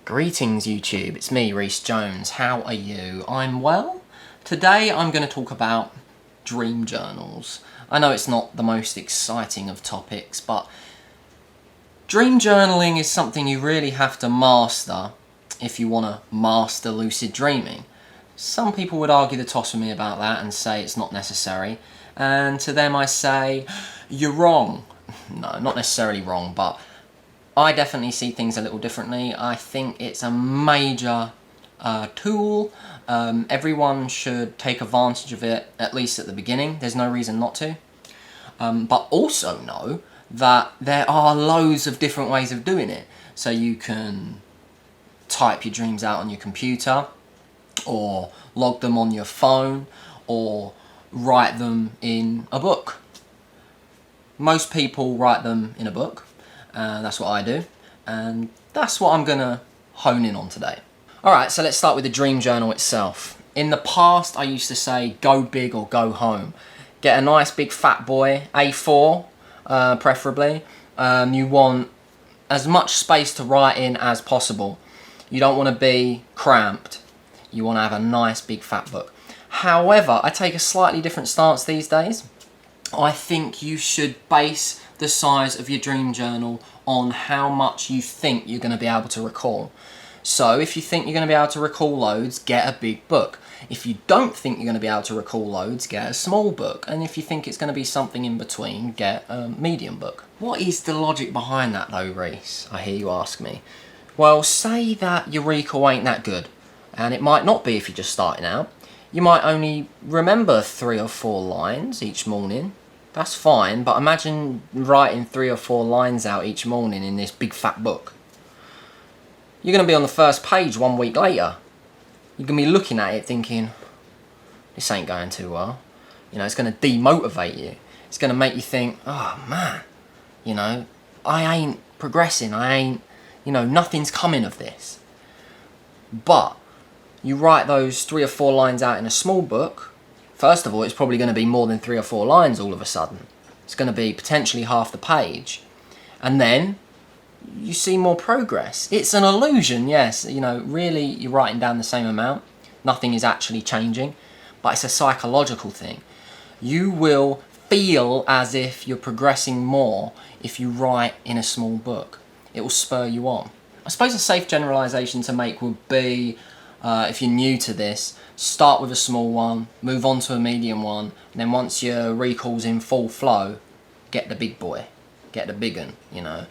Greetings YouTube, it's me, Rhys Jones. How are you? I'm well. Today I'm going to talk about dream journals. I know it's not the most exciting of topics, but dream journaling is something you really have to master if you want to master lucid dreaming. Some people would argue the toss with me about that and say it's not necessary, and to them I say, you're wrong. No, not necessarily wrong, but I definitely see things a little differently. I think it's a major tool. Everyone should take advantage of it, at least at the beginning. There's no reason not to. But also know that there are loads of different ways of doing it. So you can type your dreams out on your computer, or log them on your phone, or write them in a book. Most people write them in a book. That's what I do, and that's what I'm going to hone in on today. Alright, so let's start with the dream journal itself. In the past, I used to say go big or go home. Get a nice big fat boy, A4 preferably. You want as much space to write in as possible. You don't want to be cramped. You want to have a nice big fat book. However, I take a slightly different stance these days. I think you should base the size of your dream journal on how much you think you're going to be able to recall. So if you think you're going to be able to recall loads, get a big book. If you don't think you're going to be able to recall loads, get a small book. And if you think it's going to be something in between, get a medium book. What is the logic behind that though, Rhys? I hear you ask me. Well, say that your recall ain't that good, and it might not be if you're just starting out. You might only remember 3 or 4 lines each morning. That's fine, but imagine writing 3 or 4 lines out each morning in this big fat book. You're going to be on the first page 1 week later. You're going to be looking at it thinking, this ain't going too well. You know, it's going to demotivate you. It's going to make you think, oh man, you know, I ain't progressing. I ain't, you know, nothing's coming of this. But you write those 3 or 4 lines out in a small book. First of all, it's probably going to be more than 3 or 4 lines all of a sudden. It's going to be potentially half the page. And then you see more progress. It's an illusion, yes. You know, really you're writing down the same amount. Nothing is actually changing. But it's a psychological thing. You will feel as if you're progressing more if you write in a small book. It will spur you on. I suppose a safe generalisation to make would be, if you're new to this, start with a small one, move on to a medium one, and then once your recall's in full flow, get the big boy, get the big one, you know.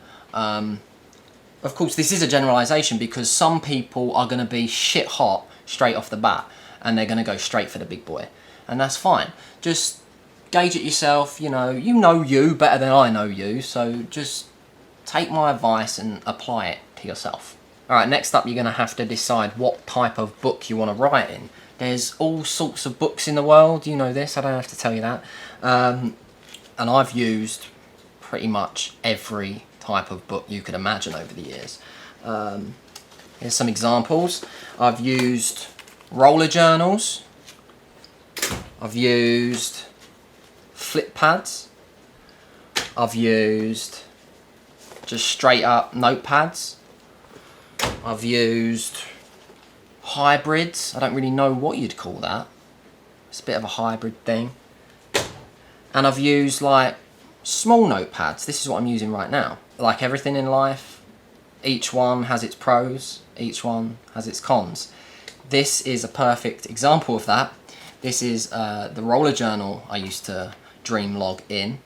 Of course, this is a generalisation because some people are going to be shit hot straight off the bat, and they're going to go straight for the big boy, and that's fine. Just gauge it yourself, you know you better than I know you, so just take my advice and apply it to yourself. Alright, next up you're going to have to decide what type of book you want to write in. There's all sorts of books in the world, you know this, I don't have to tell you that. And I've used pretty much every type of book you could imagine over the years. Here's some examples. I've used roller journals. I've used flip pads. I've used just straight up notepads. I've used hybrids. I don't really know what you'd call that. It's a bit of a hybrid thing. And I've used like small notepads. This is what I'm using right now. Like everything in life, each one has its pros, each one has its cons. This is a perfect example of that. This is the roller journal I used to dream log in.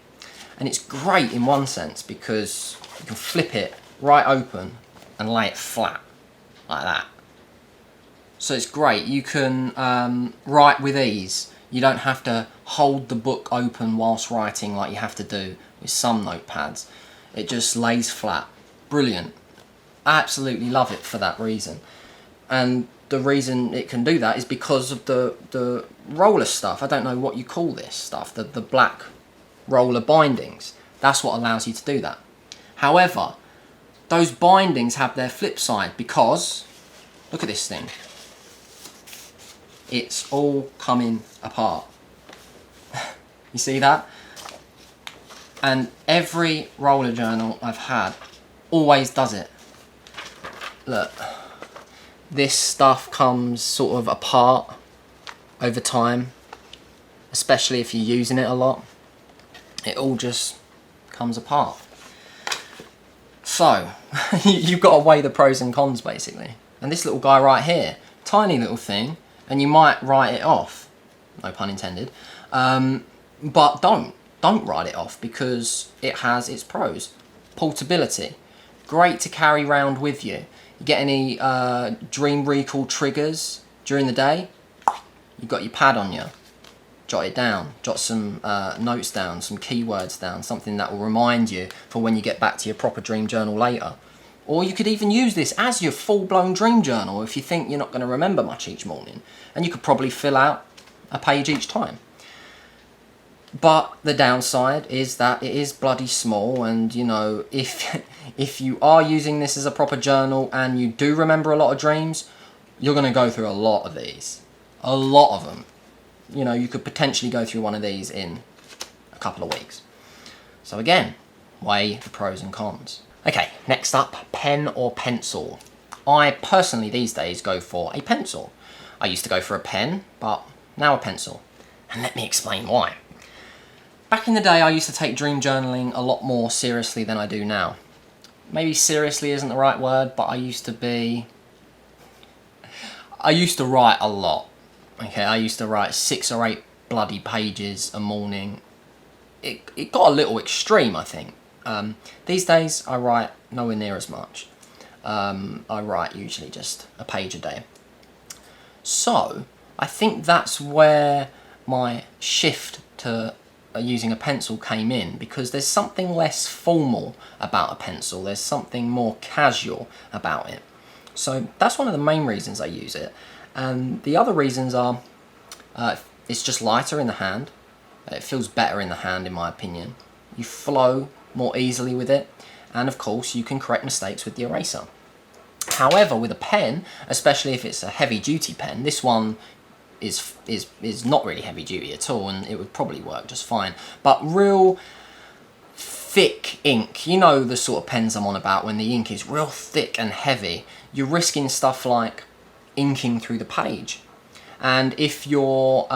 And it's great in one sense because you can flip it right open and lay it flat like that. So it's great. You can write with ease. You don't have to hold the book open whilst writing like you have to do with some notepads. It just lays flat. Brilliant. I absolutely love it for that reason. And the reason it can do that is because of the roller stuff. I don't know what you call this stuff. The black roller bindings. That's what allows you to do that. However, those bindings have their flip side because, look at this thing. It's all coming apart. You see that? And every roller journal I've had always does it. look, this stuff comes sort of apart over time, especially if you're using it a lot. It all just comes apart. So, you've got to weigh the pros and cons basically. And this little guy right here, tiny little thing, and you might write it off, no pun intended, but don't write it off because it has its pros. Portability, great to carry around with you. You get any dream recall triggers during the day, you've got your pad on you. Jot it down, jot some notes down, some keywords down, something that will remind you for when you get back to your proper dream journal later. Or you could even use this as your full-blown dream journal if you think you're not going to remember much each morning. And you could probably fill out a page each time. But the downside is that it is bloody small, and you know, if you are using this as a proper journal and you do remember a lot of dreams, you're going to go through a lot of these. A lot of them. You know, you could potentially go through one of these in a couple of weeks. So again, weigh the pros and cons. Okay, next up, pen or pencil. I personally these days go for a pencil. I used to go for a pen, but now a pencil. And let me explain why. Back in the day, I used to take dream journaling a lot more seriously than I do now. Maybe seriously isn't the right word, but I used to write a lot. Okay, I used to write 6 or 8 bloody pages a morning. It got a little extreme, I think. These days, I write nowhere near as much. I write usually just a page a day. So, I think that's where my shift to using a pencil came in, because there's something less formal about a pencil. There's something more casual about it. So, that's one of the main reasons I use it. And the other reasons are, it's just lighter in the hand. It feels better in the hand, in my opinion. You flow more easily with it. And of course, you can correct mistakes with the eraser. However, with a pen, especially if it's a heavy-duty pen, this one is not really heavy-duty at all, and it would probably work just fine. But real thick ink, you know the sort of pens I'm on about, when the ink is real thick and heavy, you're risking stuff like inking through the page. And if you're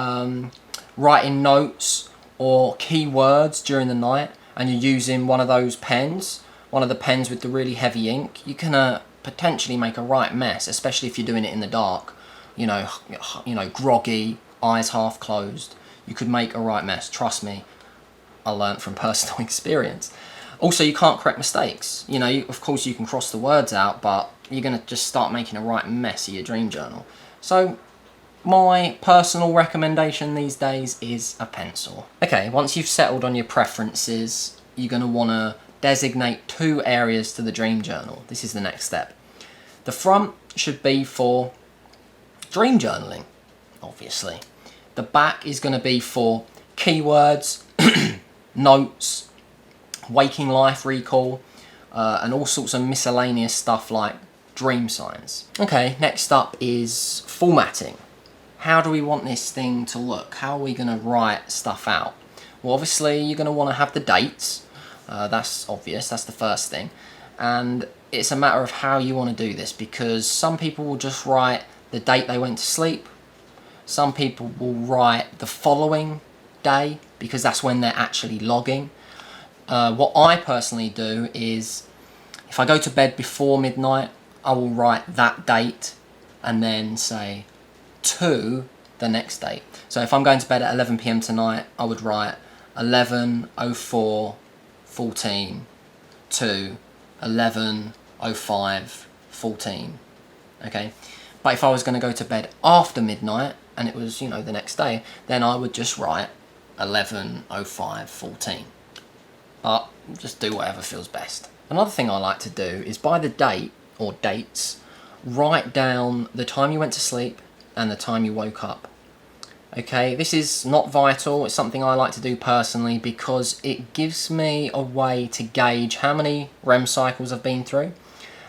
writing notes or keywords during the night and you're using one of those pens, one of the pens with the really heavy ink, you can potentially make a right mess, especially if you're doing it in the dark. You know, groggy, eyes half closed. You could make a right mess. Trust me, I learnt from personal experience. Also, you can't correct mistakes. You know, of course you can cross the words out, but you're going to just start making a right mess of your dream journal. So, my personal recommendation these days is a pencil. Okay, once you've settled on your preferences, you're going to want to designate 2 areas to the dream journal. This is the next step. The front should be for dream journaling, obviously. The back is going to be for keywords, notes, waking life recall, and all sorts of miscellaneous stuff like dream signs. Okay, next up is formatting. How do we want this thing to look? How are we going to write stuff out? Well, obviously you're going to want to have the dates. That's obvious, that's the first thing. And it's a matter of how you want to do this, because some people will just write the date they went to sleep. Some people will write the following day, because that's when they're actually logging. What I personally do is, if I go to bed before midnight, I will write that date and then say to the next date. So if I'm going to bed at 11 PM tonight, I would write 11:04:14 to 11:05:14. Okay? But if I was going to go to bed after midnight, and it was, you know, the next day, then I would just write 11:05:14. But just do whatever feels best. Another thing I like to do is, by the date, or dates, write down the time you went to sleep and the time you woke up. Okay, this is not vital, it's something I like to do personally because it gives me a way to gauge how many REM cycles I've been through,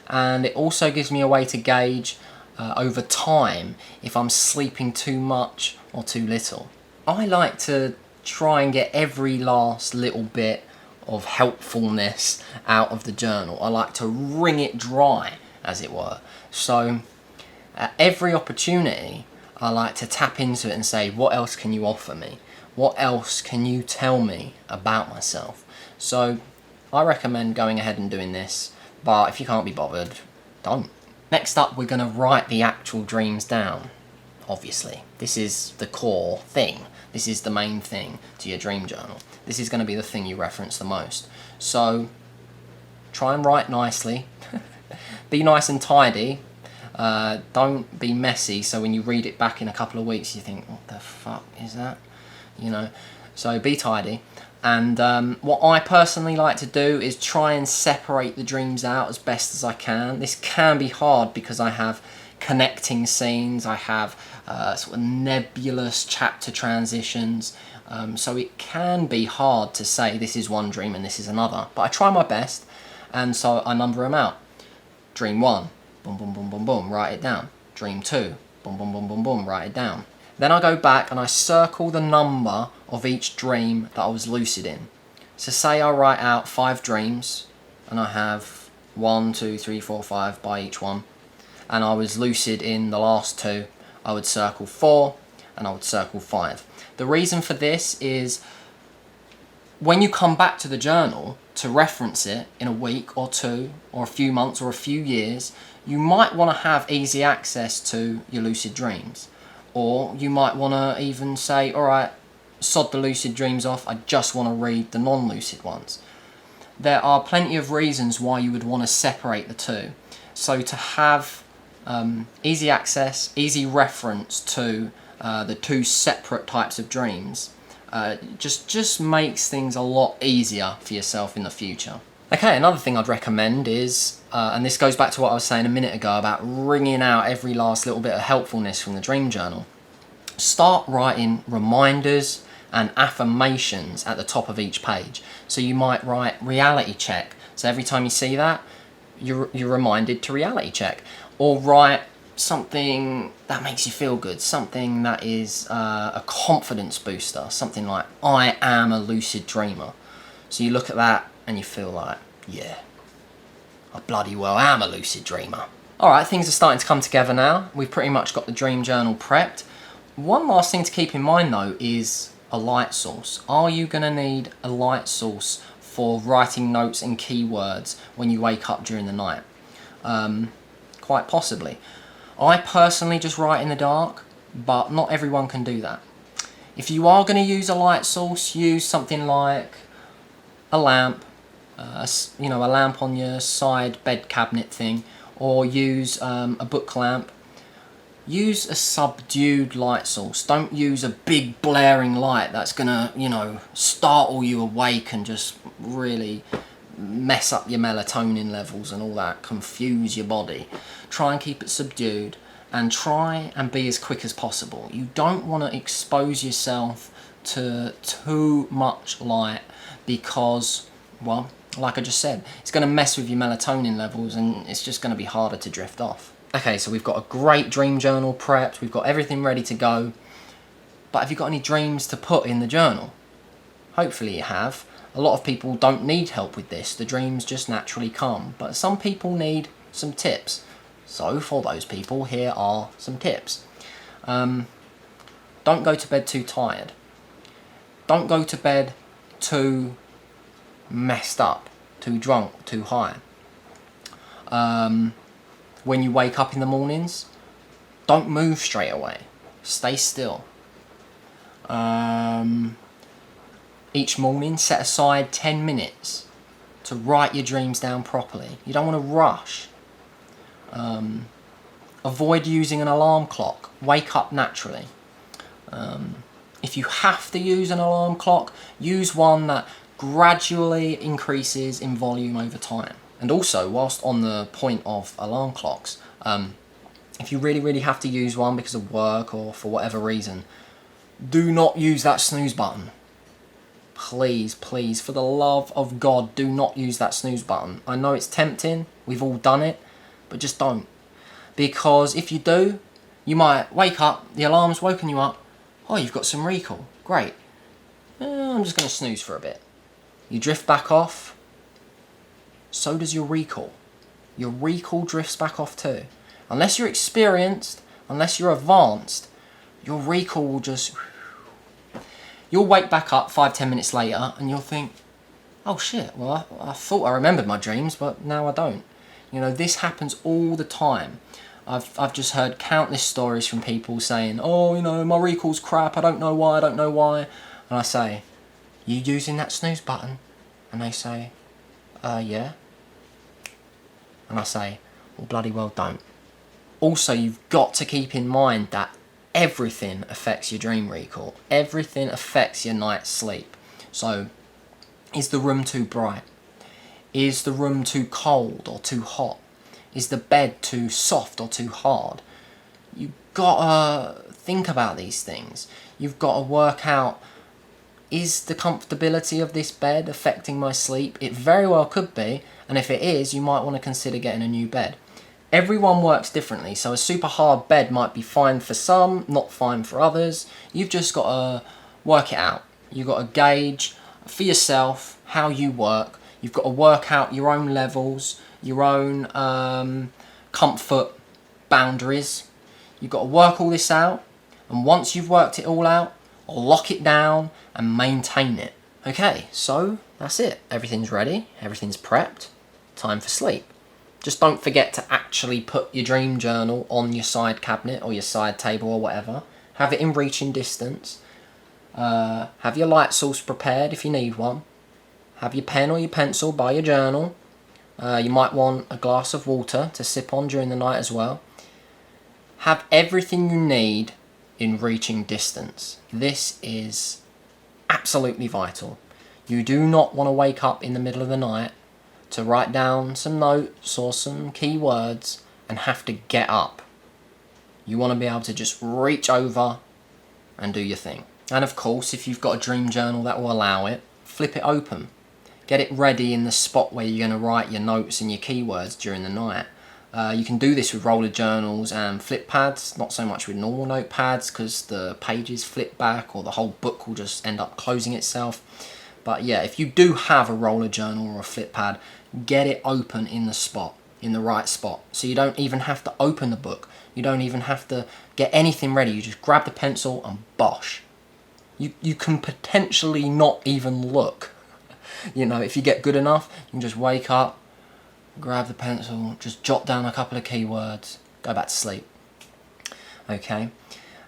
and it also gives me a way to gauge over time if I'm sleeping too much or too little. I like to try and get every last little bit of helpfulness out of the journal. I like to wring it dry as it were. So at every opportunity, I like to tap into it and say, what else can you offer me? What else can you tell me about myself? So I recommend going ahead and doing this, but if you can't be bothered, don't. Next up, we're going to write the actual dreams down. Obviously, this is the core thing. This is the main thing to your dream journal. This is going to be the thing you reference the most. So try and write nicely. Be nice and tidy. Don't be messy, so when you read it back in a couple of weeks you think, what the fuck is that? You know, so be tidy. And what I personally like to do is try and separate the dreams out as best as I can. This can be hard because I have connecting scenes, I have sort of nebulous chapter transitions, so it can be hard to say this is one dream and this is another, but I try my best, and so I number them out. Dream 1, boom, boom, boom, boom, boom, write it down. Dream 2, boom, boom, boom, boom, boom, write it down. Then I go back and I circle the number of each dream that I was lucid in. So say I write out 5 dreams, and I have 1, 2, 3, 4, 5 by each one, and I was lucid in the last 2, I would circle 4, and I would circle 5. The reason for this is when you come back to the journal to reference it in a week or 2, or a few months or a few years, you might want to have easy access to your lucid dreams. Or you might want to even say, alright, sod the lucid dreams off, I just want to read the non-lucid ones. There are plenty of reasons why you would want to separate the two. So to have easy access, easy reference to the 2 separate types of dreams, just makes things a lot easier for yourself in the future. Okay, another thing I'd recommend is, and this goes back to what I was saying a minute ago about wringing out every last little bit of helpfulness from the dream journal. Start writing reminders and affirmations at the top of each page. So you might write reality check. So every time you see that, you're reminded to reality check. Or write something that makes you feel good, something that is a confidence booster, something like, I am a lucid dreamer. So you look at that and you feel like, yeah, I bloody well am a lucid dreamer. Alright, things are starting to come together now. We've pretty much got the dream journal prepped. One last thing to keep in mind though is a light source. Are you going to need a light source for writing notes and keywords when you wake up during the night? Quite possibly. I personally just write in the dark, but not everyone can do that. If you are going to use a light source, use something like a lamp, a lamp on your side bed cabinet thing, or use a book lamp. Use a subdued light source. Don't use a big blaring light that's gonna, startle you awake and just really mess up your melatonin levels and all that, confuse your body. Try and keep it subdued and try and be as quick as possible. You don't want to expose yourself to too much light because, well, like I just said, it's going to mess with your melatonin levels and it's just going to be harder to drift off. Okay, so we've got a great dream journal prepped, we've got everything ready to go, but have you got any dreams to put in the journal? Hopefully you have. A lot of people don't need help with this, the dreams just naturally come, but some people need some tips. So for those people, here are some tips. Don't go to bed too tired. Don't go to bed too messed up, too drunk, too high. When you wake up in the mornings, don't move straight away. Stay still. Each morning, set aside 10 minutes to write your dreams down properly. You don't want to rush. Avoid using an alarm clock. Wake up naturally. If you have to use an alarm clock, use one that gradually increases in volume over time. And also, whilst on the point of alarm clocks, if you really have to use one because of work or for whatever reason, do not use that snooze button. Please, for the love of God, do not use that snooze button. I know it's tempting, we've all done it, but just don't. Because if you do, you might wake up, the alarm's woken you up, oh, you've got some recall, great. I'm just going to snooze for a bit. You drift back off, so does your recall. your recall drifts back off too. Unless you're experienced, unless you're advanced, your recall will just... You'll wake back up 5-10 minutes later and you'll think, oh shit, well I thought I remembered my dreams, but now I don't. You know, this happens all the time. I've just heard countless stories from people saying, oh, you know, my recall's crap, I don't know why. And I say, you using that snooze button? And they say, yeah. And I say, well, bloody well don't. Also, you've got to keep in mind that everything affects your dream recall. Everything affects your night's sleep. So, is the room too bright? Is the room too cold or too hot? Is the bed too soft or too hard? You've got to think about these things. You've got to work out, is the comfortability of this bed affecting my sleep? It very well could be, and if it is, you might want to consider getting a new bed. Everyone works differently, so a super hard bed might be fine for some, not fine for others. You've just got to work it out. You've got to gauge for yourself how you work. You've got to work out your own levels, your own comfort boundaries. You've got to work all this out, and once you've worked it all out, lock it down and maintain it. Okay, so that's it. Everything's ready, everything's prepped, time for sleep. Just don't forget to actually put your dream journal on your side cabinet or your side table or whatever. Have it in reaching distance. Have your light source prepared if you need one. Have your pen or your pencil by your journal. You might want a glass of water to sip on during the night as well. Have everything you need in reaching distance. This is absolutely vital. You do not want to wake up in the middle of the night to write down some notes or some keywords and have to get up. You want to be able to just reach over and do your thing. And of course, if you've got a dream journal that will allow it, flip it open. Get it ready in the spot where you're going to write your notes and your keywords during the night. You can do this with roller journals and flip pads, not so much with normal notepads because the pages flip back or the whole book will just end up closing itself. But yeah, if you do have a roller journal or a flip pad, get it open in the spot, in the right spot. So you don't even have to open the book. You don't even have to get anything ready. You just grab the pencil and bosh. You can potentially not even look. You know, if you get good enough, you can just wake up, grab the pencil, just jot down a couple of keywords, go back to sleep. Okay.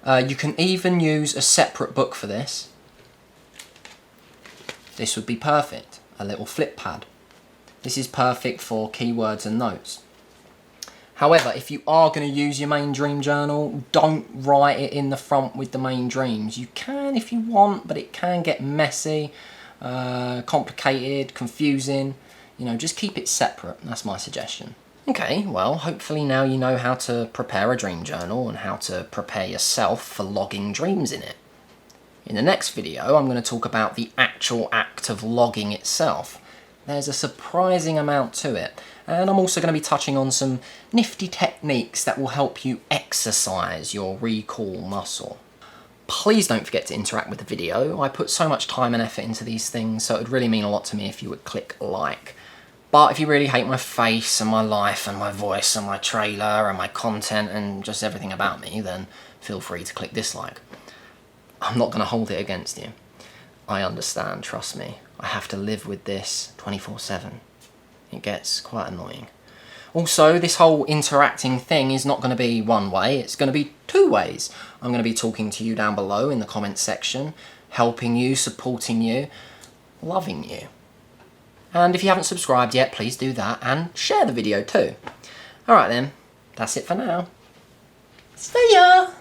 You can even use a separate book for this. This would be perfect. A little flip pad. This is perfect for keywords and notes. However, if you are going to use your main dream journal, don't write it in the front with the main dreams. You can if you want, but it can get messy, complicated, confusing. You know, just keep it separate. That's my suggestion. Okay, well, hopefully now you know how to prepare a dream journal and how to prepare yourself for logging dreams in it. In the next video, I'm going to talk about the actual act of logging itself. There's a surprising amount to it, and I'm also going to be touching on some nifty techniques that will help you exercise your recall muscle. Please don't forget to interact with the video. I put so much time and effort into these things, so it would really mean a lot to me if you would click like. But if you really hate my face and my life and my voice and my trailer and my content and just everything about me, then feel free to click dislike. I'm not going to hold it against you. I understand, trust me. I have to live with this 24/7. It gets quite annoying. Also, this whole interacting thing is not going to be one way, it's going to be two ways. I'm going to be talking to you down below in the comments section, helping you, supporting you, loving you. And if you haven't subscribed yet, please do that and share the video too. Alright then, that's it for now. See ya!